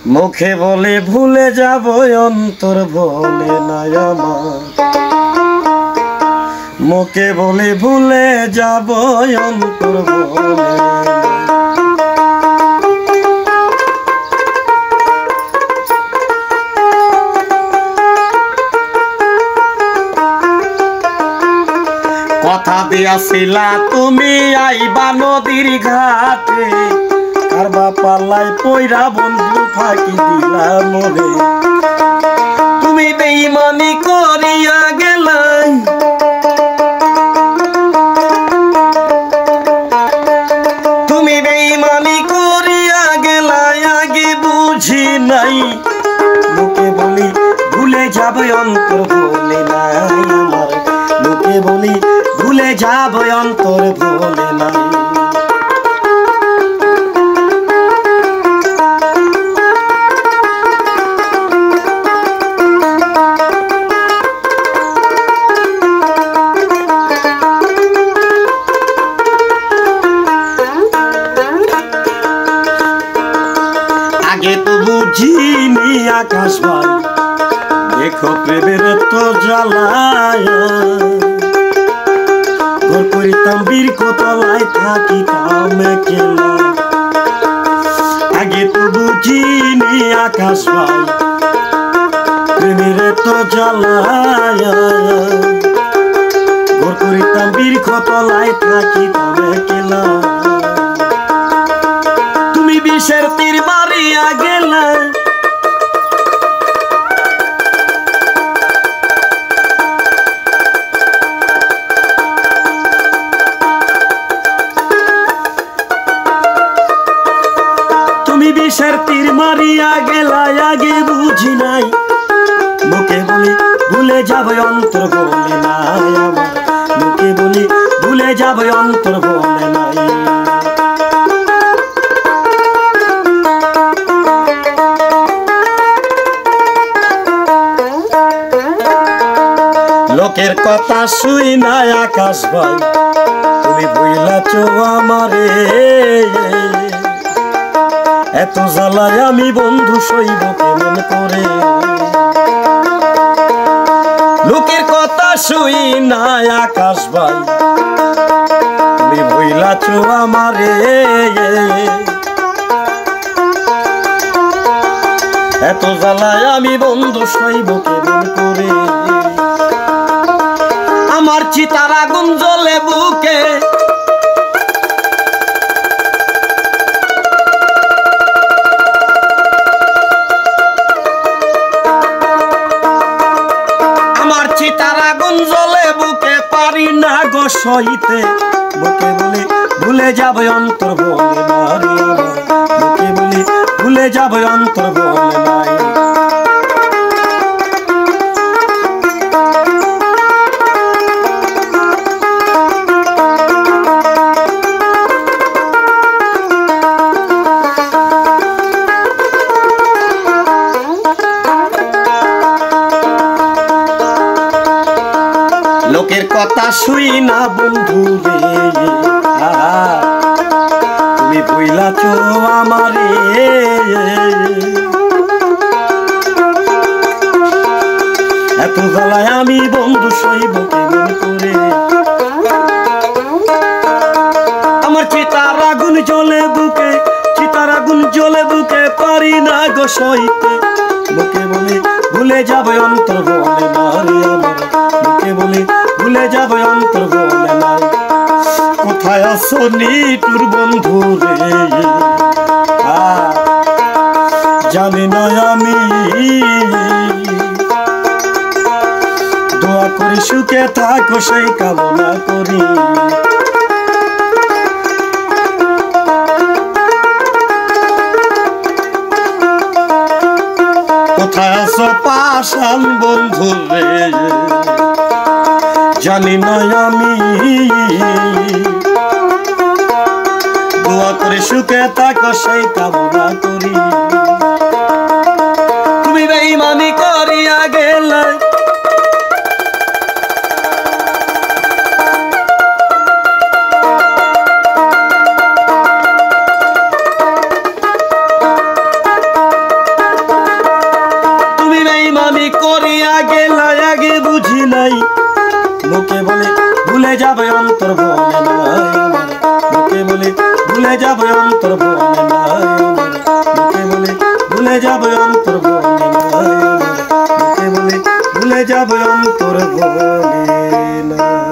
মুখে বলে ভুলে যাব অন্তর বলে না আমার, মুখে বলে ভুলে যাব অন্তর বলে কথা দিয়াছিলা তুমি আইবা নদীর ঘাটে, কারবা পাল্লায় পয়রা বন্ধু ফাঁকি দিলা মোরে। তুমি বেঈমানি করিয়া গেলাই, তুমি বেঈমানি করিয়া গেলাই, আগে বুঝি নাই। মুখে বলি ভুলে যাবে অন্তর বলে নাই আমার, মুখে বলি ভুলে যাবে অন্তর বলে নাই। আগে তো বুঝিনি আকাশ ভাই, দেখো প্রেমের তো জ্বালায়, ঘর করিতাম বীরকতলায় থাকিতাম একলা। আগে তো বুঝিনি আকাশ ভাই, প্রেমের তো জ্বালায়, ঘর করিতাম বীরকতলায় থাকিতাম একলা। তুমি বিষের তীর মারিয়া গেলে, তুমি বিষের তীর মারিয়া গেলা, আগে বুঝি নাই। মুখে বলি ভুলে যাবে অন্তর বলে নাই আমার, মুখে বলি ভুলে যাবে অন্তর বলে নাই। লোকের কথা শুই না আকাশ ভাই, তুমি ভুলাছ আমারে। এত জ্বালায় আমি বন্ধু সইব কেমন করে, লোকের কথা শুই না আকাশ ভাই, তুমি ভুলাছ আমারে। এত জ্বালায় আমি বন্ধু সইব কেমন করে। আমার চিতার আগুন জ্বলে বুকে, আমার চিতার আগুন জ্বলে বুকে, পারি না গো সইতে। মুখে বলি ভুলে যাবে অন্তর বলে নাই আমার, মুখে বলি ভুলে যাবে অন্তর বলে নাই। লোকের কথা শুই না বন্ধু রে, তুমি ভুলাছ আমারে। এত জ্বালায় আমি বন্ধু সইব কেমন করে। আমার চিতার আগুন জ্বলে বুকে, চিতার আগুন জ্বলে বুকে, পারি না গো সইতে। মুখে বলি ভুলে যাবে অন্তর বলে নাই আমার, মুখে বলি ভুলে যাবে অন্তর বলে নাই। কোথায় আছো নিটুর বন্ধু রে, জানি না আমি। দোয়া করি সুখে থাকো সেই কামনা করি। কোথায় আছো পাষাণ বন্ধু রে, জানি না আমি। দোয়া করে সুখে থাকো সেই কামনা করি। তুমি বেঈমানি করিয়া গেলে, গেলা আগে বুঝি নাই মুখে বলে ভুলে যাবে অন্তর বলে নাই আমার মুখে বলে ভুলে যাবে অন্তর বলে নাই আমার মুখে বলে ভুলে যাবে অন্তর বলে নাই আমার মুখে বলে ভুলে যাবে অন্তর বলে নাই।